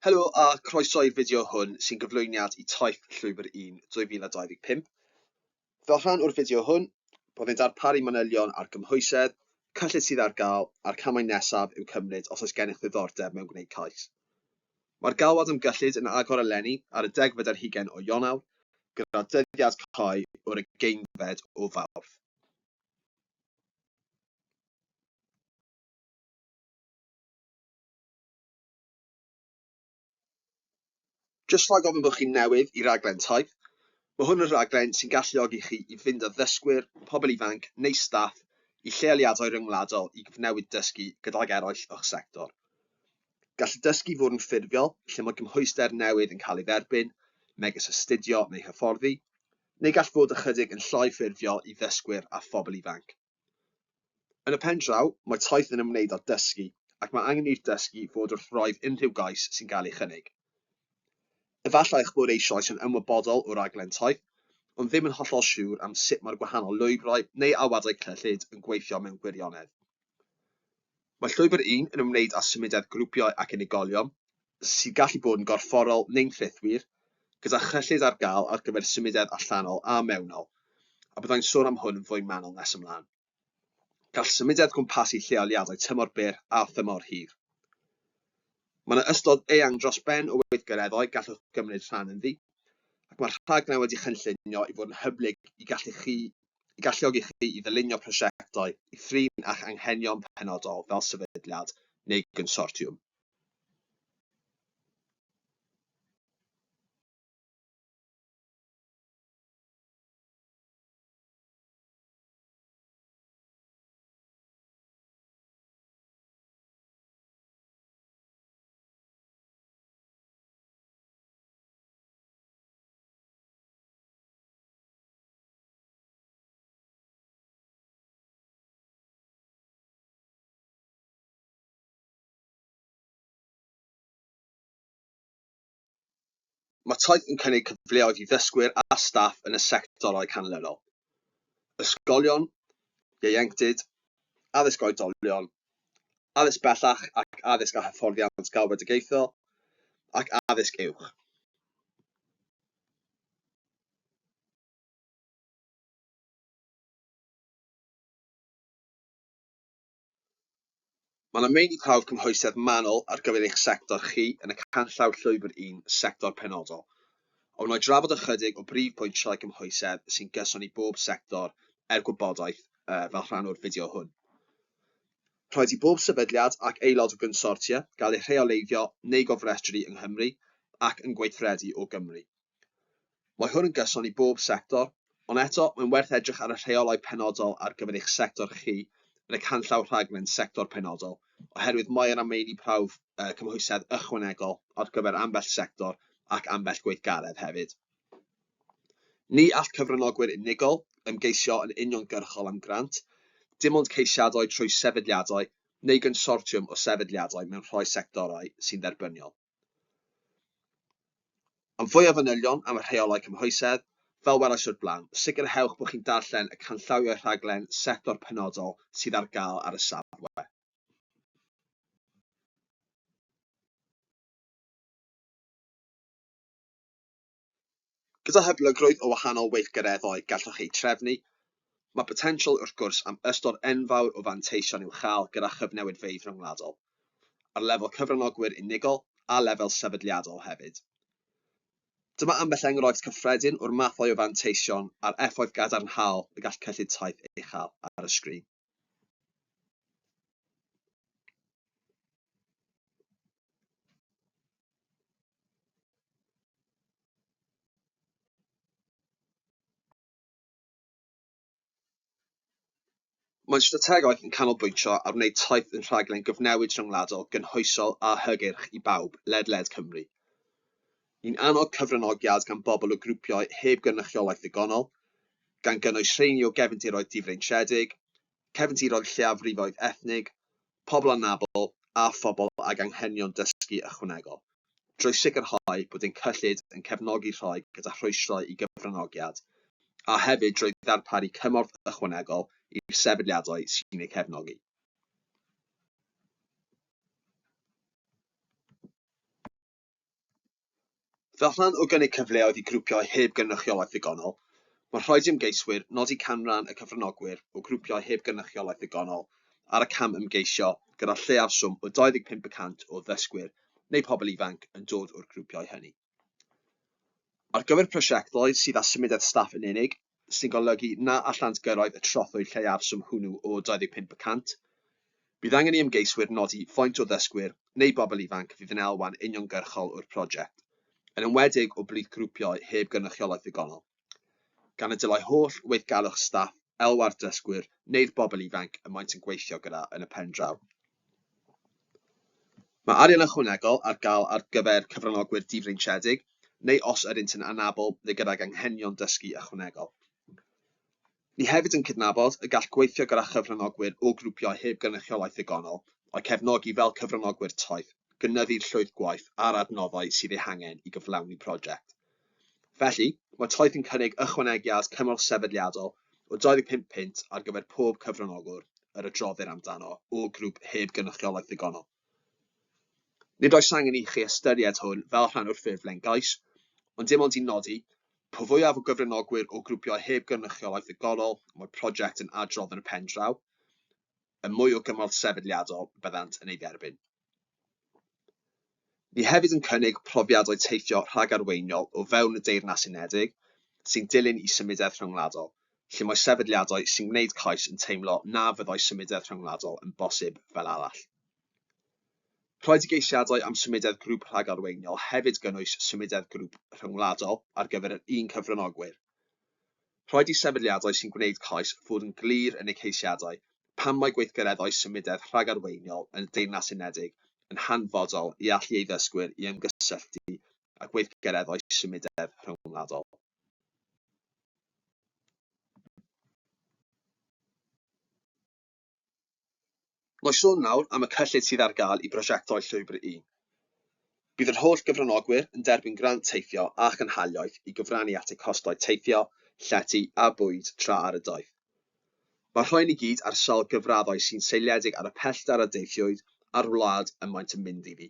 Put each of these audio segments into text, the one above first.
Helo a croeso i'r fideo hwn sy'n gyflwyniad i Taith Llwybr 1 2025. Fel rhan o'r fideo hwn, byddai'n darparu manylion ar cymhwysedd, cyllid sydd ar gael, a'r camau nesaf i'w cymryd os oes gennych ddiddordeb mewn gwneud cais. Mae'r galwad ymgyllid yn agor eleni ar y 10 o Ionawr, gyda dyddiad cau o'r 20 o Fawrth. Jyst rhag ofyn bod chi'n newydd i raglen Taith, mae hwn yn raglen sy'n galluogi chi i fynd â ddysgwyr, pobl ifanc neu staff i lleoliadau ryngwladol i gyfnewid dysgu gydag eraill o'ch sector. Gall y dysgu fod yn ffurfiol, lle mae cymhwyster newydd yn cael ei dderbyn, megis astudio neu hyfforddi, neu gall fod ychydig yn llai ffurfiol i ddysgwyr a phobl ifanc. Yn y pen draw, mae Taith yn ymwneud â dysgu, ac mae angen i'r dysgu fod wrth roedd unrhyw gais sy'n cael ei chynnig. Efallai eich bod eisoes yn ymwybodol o raglen Taith, ond ddim yn hollol siŵr am sut mae'r gwahanol lwybrau neu alwadau cyllid yn gweithio mewn gwirionedd. Mae Llwybr 1 yn ymwneud â symudiad grwpiau ac unigolion, sy'n gallu bod yn gorfforol neu'n ffithwyr, gyda chyllid ar gael ar gyfer symudiad allanol a mewnol, a byddai'n sôn am hwn yn fwy manwl nes ymlaen. Gall symudiad gwmpasu lleoliadau tymor byr a thymor hir. Mae yna ystod eang dros ben o weithgareddau gallwch gymryd rhan ynddi, ac mae'r rhaglen wedi chynllunio i fod yn hyblyg i galluogi chi i ddylunio prosiectau i thrin a'ch anghenion penodol fel sefydliad neu gynsortiwm. Mae Taith yn cynnig cyfleoedd i ddysgwyr a staff yn y sectorau canlynol. Ysgolion, ieuenctid, addysg oedolion, addysg bellach ac addysg a hyfforddiant galwedigaethol, ac addysg uwch. Mae yna meini prawf cymhwysedd manwl ar gyfer eich sector chi yn y canllaw Llwybr 1 sector penodol. Ond wna i drafod ychydig o brif bwyntiau cymhwysedd sy'n gyson i bob sector gwybodaeth fel rhan o'r fideo hwn. Rhaid i bob sefydliad ac aelod o gynsortia gael ei rheoleiddio neu gofrestru yng Nghymru ac yn gweithredu o Gymru. Mae hwn yn gyson i bob sector, ond eto mae'n werth edrych ar y rheolau penodol ar gyfer eich sector chi yn y canllaw rhaglen sector penodol, oherwydd mae yna meini prawf cymhwysedd ychwanegol ar gyfer ambell sector ac ambell gweithgaredd hefyd. Ni all cyfranogwyr unigol ymgeisio yn uniongyrchol am grant, dim ond ceisiadau trwy sefydliadau neu gynsortiwm o sefydliadau mewn rhoi sectorau sy'n dderbyniol. Am fwy o fanylion am y rheolau cymhwysedd, fel welais o'r blaen, sicrhewch bod chi'n darllen y canllawiau rhaglen sector penodol sydd ar gael ar y safle. Gyda hyblygrwydd o wahanol weithgareddau gallwch ei trefnu, mae potensial wrth gwrs am ystod enfawr o fanteision i'w chael gyda chyfnewidfeydd ryngwladol, ar lefel cyfranogwyr unigol a lefel sefydliadol hefyd. Dyma ambell enghraifft cyffredin o'r mathau o fanteision a'r effaith gadarnhaol y gall cyllid Taith ei chael ar y sgrin. Mae'n strategaeth yn canolbwyntio ar wneud Taith yn rhaglen gyfnewid ryngwladol gynhwysol a hygyrch i bawb, ledled Cymru. Ni'n annog cyfranogiad gan bobl o grwpiau heb gynrychiolaeth ddigonol, gan gynnwys rheini o gefndiroedd difreintiedig, cefndiroedd lleiafrifoedd ethnig, pobl anabl a phobl ag anghenion dysgu ychwanegol, drwy sicrhau bod ein cyllid yn cefnogi rhoi gyda rhwystrau i gyfranogiad, a hefyd drwy ddarparu cymorth ychwanegol i'r sefydliadau sy'n eu cefnogi. Fel rhan o gynnig cyfleoedd i grwpiau heb gynrychiolaeth ddigonol, mae'n rhaid i ymgeiswyr nodi canran y cyfranogwyr o grwpiau heb gynrychiolaeth ddigonol ar y cam ymgeisio gyda lleiaf swm o 25% o ddysgwyr neu pobl ifanc yn dod o'r grwpiau hynny. Ar gyfer prosiectau sydd â symudiad staff yn unig, sy'n golygu na allant gyrraedd y trothwy lleiaf swm hwnnw o 25%, bydd angen i ymgeiswyr nodi faint o ddysgwyr neu bobl ifanc fydd yn elwan uniongyrchol o'r prosiect, yn enwedig o blith grwpiau heb gynrychiolaeth ddigonol, gan y dylai holl weithgalwch staff, elwad dysgwyr neu'r bobl ifanc y maent yn gweithio gyda yn y pen draw. Mae arian ychwanegol ar gael ar gyfer cyfranogwyr difreintiedig, neu os ydynt yn anabl neu gydag anghenion dysgu ychwanegol. Ni hefyd yn cydnabod y gall gweithio gyda chyfranogwyr o grwpiau heb gynrychiolaeth ddigonol a'i cefnogi fel cyfranogwyr taith, gynyddu'r llwyth gwaith a'r adnoddau sydd eu hangen i gyflawni prosiect. Felly, mae taith yn cynnig ychwanegiad cymorth sefydliadol o 25 punt ar gyfer pob cyfranogwr yr adroddir amdano o grŵp heb gynrychiolaeth ddigonol. Nid oes angen i chi ystyried hwn fel rhan o'r ffurflen gais, ond dim ond i nodi, po fwyaf o gyfranogwyr o grwpiau heb gynrychiolaeth ddigonol mae'r prosiect yn adrodd yn y pen draw, y mwy o gymorth sefydliadol byddant yn ei dderbyn. Ni hefyd yn cynnig profiadau teithio rhagarweiniol o fewn y Deyrnas Unedig sy'n dilyn i symudiad rhyngwladol, lle mae sefydliadau sy'n gwneud cais yn teimlo na fyddai symudiad rhyngwladol yn bosib fel arall. Rhaid i geisiadau am symudiad grŵp rhagarweiniol hefyd gynnwys symudiad grŵp rhyngwladol ar gyfer yr un cyfranogwyr. Rhaid i sefydliadau sy'n gwneud cais fod yn glir yn eu ceisiadau pan mae gweithgareddau symudiad rhagarweiniol yn y Deyrnas Unedig yn hanfodol i allu ei ddysgwyr i ymgysylltu â gweithgareddau symudiad rhyngwladol. Noi sôn nawr am y cyllid sydd ar gael i brosiectau Llwybr 1. Bydd yr holl gyfranogwyr yn derbyn grant teithio a chynhaliaeth i gyfrannu at eu costau teithio, llety a bwyd tra ar y daith. Mae'r rhoi'n i gyd ar sawl gyfraddau sy'n seiliedig ar y pellter a deithiwyd a'r wlad y maent yn mynd iddi.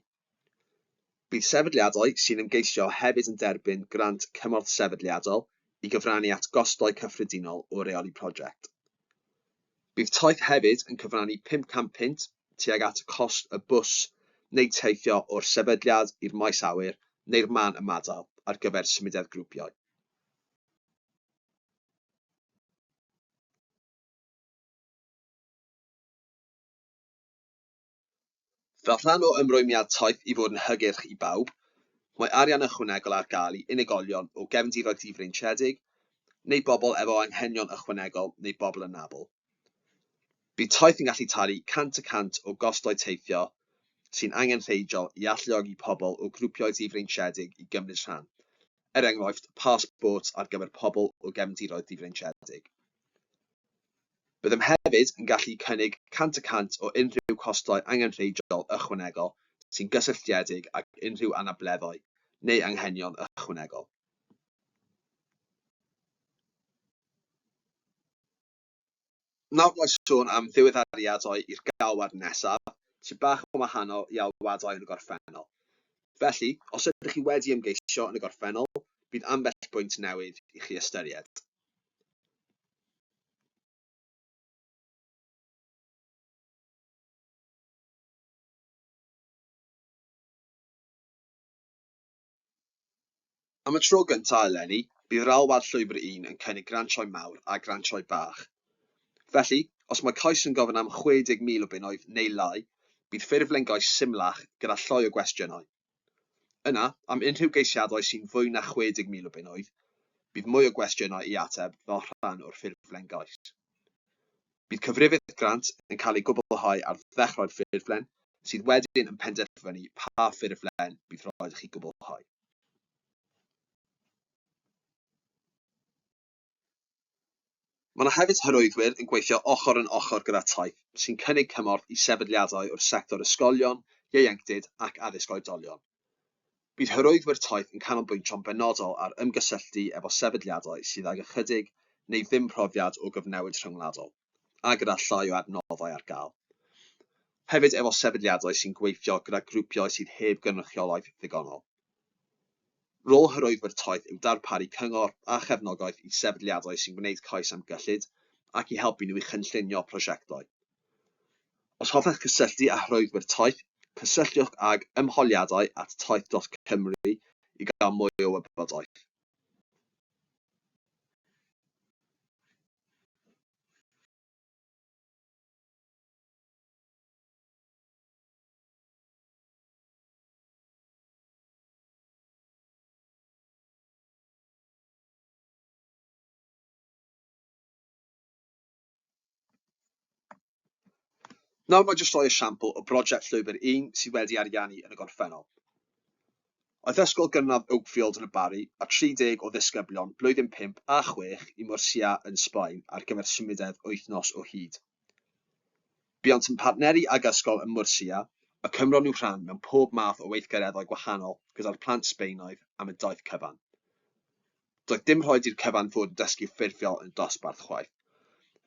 Bydd sefydliadau sy'n ymgeisio hefyd yn derbyn grant cymorth sefydliadol i gyfrannu at gostau cyffredinol o reoli prosiect. Bydd taith hefyd yn cyfrannu 500 punt tuag at y cost y bws neu teithio o'r sefydliad i'r maes awyr neu'r man ymadal ar gyfer symudiad grwpiau. Fel rhan o ymrwymiad taith i fod yn hygyrch i bawb, mae arian ychwanegol ar gael i unigolion o gefndiroedd difreintiedig neu bobl efo anghenion ychwanegol neu bobl anabl. Bydd taith yn gallu talu 100% o gostau teithio sy'n angenrheidiol i alluogi pobl o grwpiau difreintiedig i gymryd rhan, enghraifft pasbort ar gyfer pobl o gefndiroedd difreintiedig. Byddem hefyd yn gallu cynnig 100% o unrhyw costau angenrheidiol ychwanegol sy'n gysylltiedig ag unrhyw anableddau neu anghenion ychwanegol. Nawr mae sôn am ddiweddariadau i'r galwad nesaf, sy'n bach yn wahanol i alwadau yn y gorffennol. Felly, os ydych chi wedi ymgeisio yn y gorffennol, bydd ambell bwynt newydd i chi ystyried. Am y tro gyntaf eleni, bydd yr alwad Llwybr 1 yn cynnig grantiau mawr a grantiau bach. Felly, os mae cais yn gofyn am 60,000 o bunnoedd neu lai, bydd ffurflen gais symlach gyda llai o gwestiynau. Yna, am unrhyw geisiadau sy'n fwy na 60,000 o bunnoedd, bydd mwy o gwestiynau i ateb fel rhan o'r ffurflen gais. Bydd cyfrifydd grant yn cael ei gwblhau ar ddechrau'r ffurflen, sydd wedyn yn penderfynu pa ffurflen bydd rhaid i chi gwblhau. Mae yna hefyd hyrwyddwyr yn gweithio ochr yn ochr gyda taith sy'n cynnig cymorth i sefydliadau o'r sector ysgolion, ieuenctid ac addysg oedolion. Bydd hyrwyddwyr taith yn canolbwyntio'n benodol ar ymgysylltu efo sefydliadau sydd ag ychydig neu ddim profiad o gyfnewid rhyngwladol, a gyda llai o adnoddau ar gael. Hefyd efo sefydliadau sy'n gweithio gyda grwpiau sydd heb gynrychiolaeth ddigonol. Rôl hyrwyddwyr taith yw darparu cyngor a chefnogaeth i sefydliadau sy'n gwneud cais am gyllid ac i helpu nhw i chynllunio prosiectau. Os hoffech cysylltu â hyrwyddwyr taith, cysylltiwch ag ymholiadau at taith.cymru i gael mwy o wybodaeth. Nawr mae jyst rhoi esiampl o brosiect Llwybr 1 sydd wedi ariannu yn y gorffennol. Oedd ysgol gynradd Oakfield yn y Bari a 30 o ddisgyblion blwyddyn 5 a 6 i Murcia yn Sbaen ar gyfer symudedd wythnos o hyd. Buont yn partneri ag ysgol yn Murcia, y Cymron yw rhan mewn pob math o weithgareddau gwahanol gyda'r plant Sbaenaidd am y daith cyfan. Doedd dim rhaid i'r cyfan fod yn dysgu ffurfiol yn dosbarth chwaith.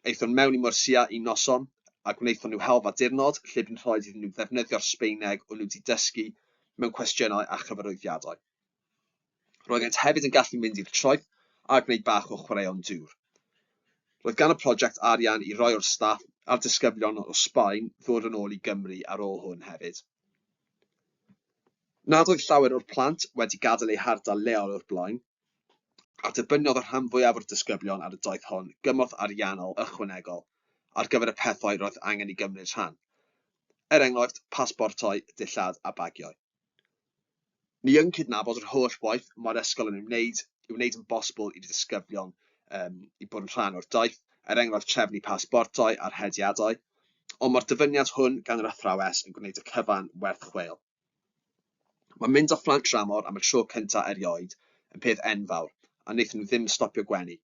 Eithon mewn i Murcia i noson a gwnaethon nhw helfa dirnod lle bu'n rhaid iddyn nhw ddefnyddio'r Sbaeneg o'n nhw wedi dysgu mewn cwestiynau a chyfarwyddiadau. Roeddent hefyd yn gallu mynd i'r troeth a gwneud bach o chwaraeon dŵr. Roedd gan y prosiect arian i roi o'r staff a'r disgyblion o Sbaen ddod yn ôl i Gymru ar ôl hwn hefyd. Nad oedd llawer o'r plant wedi gadael eu hardal leol o'r blaen, a dibyniodd y rhan fwyaf o'r disgyblion ar y daith hon gymorth ariannol ychwanegol ar gyfer y pethau roedd angen i gymryd rhan. Enghraifft, pasbortau, dillad a bagiau. Ni yn cydnabod yr holl waith mae'r ysgol yn wneud yn bosibl i'r disgyblion i bod yn rhan o'r daith, enghraifft trefnu pasbortau a'r hediadau, ond mae'r dyfyniad hwn gan yr athrawes yn gwneud y cyfan werth chweil. Mae mynd â phlant dramor am y tro cyntaf erioed yn peth enfawr, a wnaethon nhw ddim stopio gwenu.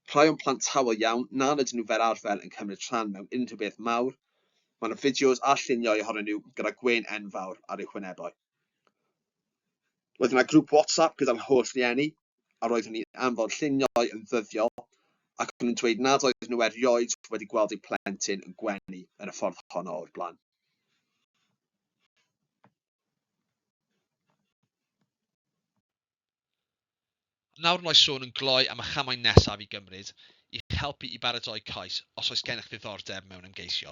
Rhai o'n plant tawel iawn na'n ydyn nhw fer arfer yn cymryd rhan mewn unrhyw beth mawr. Mae yna fideos a lluniau ohonyn nhw gyda gwên enfawr ar eu hwynebau. Roedd yna grŵp WhatsApp gyda'r holl rhieni, a roeddwn ni'n anfon lluniau yn ddyddiol, ac o'n nhw'n dweud nad oedd nhw erioed wedi gweld eu plentyn yn gwenu yn y ffordd honno o'r blaen. Nawr mae sôn yn gloi am y chamau nesaf i gymryd i'ch helpu i baratoi cais os oes gennych ddiddordeb mewn ymgeisio.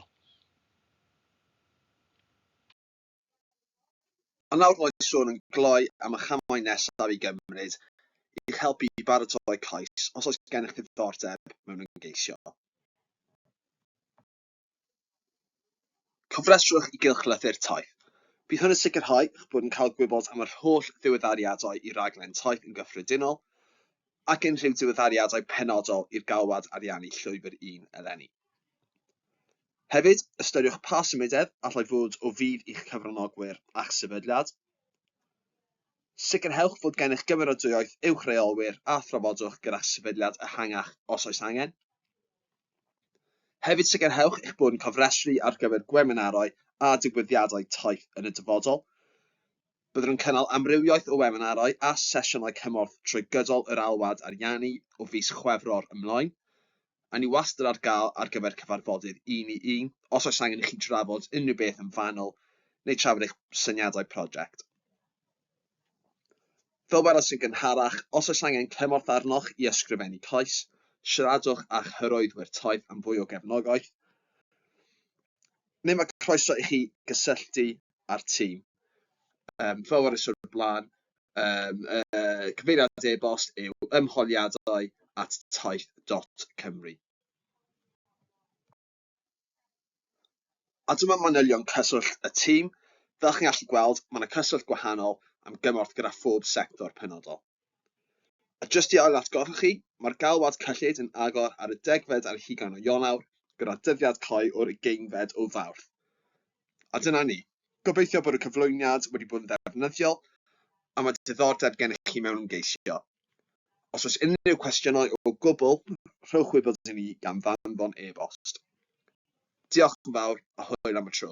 A nawr mae sôn yn gloi am y chamau nesaf i gymryd i'ch helpu i baratoi cais os oes gennych ddiddordeb mewn ymgeisio. Cofrestrwch i gylchlythyr taith. Bydd hyn yn sicrhau eich bod yn cael gwybod am yr holl ddiweddariadau i raglen taith yn gyffredinol ac unrhyw diweddariadau penodol i'r galwad ariannu Llwybr 1 eleni. Hefyd, ystyriwch pa symudedd allai fod o fydd i'ch cyfranogwyr a'ch sefydliad. Sicrhewch fod gennych gymeradwyaeth uwchreolwyr a thrafodwch gyda'ch sefydliad ehangach os oes angen. Hefyd sicrhewch eich bod yn cofrestru ar gyfer gwebinarau a digwyddiadau taith yn y dyfodol. Byddwn yn cynnal amrywiaeth o webinarau a sesiynau cymorth trwy gydol yr alwad ariannu o fis Chwefror ymlaen, a ni wastad ar gael ar gyfer cyfarfodydd 1 i 1 os oes angen i chi drafod unrhyw beth yn fanwl neu trafod eich syniadau prosiect. Fel weles yn gynharach, os oes angen cymorth arnoch i ysgrifennu cais, siaradwch a'ch hyrwyddwyr taith am fwy o gefnogaeth, neu mae croeso i chi gysylltu â'r tîm. Fel weles o'r blaen, cyfeiriad e-bost yw ymholiadau@taith.cymru. A dyma manylion cyswllt y tîm. Fel chi'n gallu gweld, mae yna cyswllt gwahanol am gymorth gyda phob sector penodol. A jyst i ailatgoffa chi, mae'r galwad cyllid yn agor ar y 10fed ar 20 o Ionawr gyda dyddiad cau o'r 20fed o Fawrth. A dyna ni. Gobeithio bod y cyflwyniad wedi bod yn ddefnyddiol a mae diddordeb gennych chi mewn ymgeisio. Os oes unrhyw cwestiynau o gwbl, rhowch wybod i ni gan ddanfon e-bost. Diolch yn fawr a hwyl am y tro.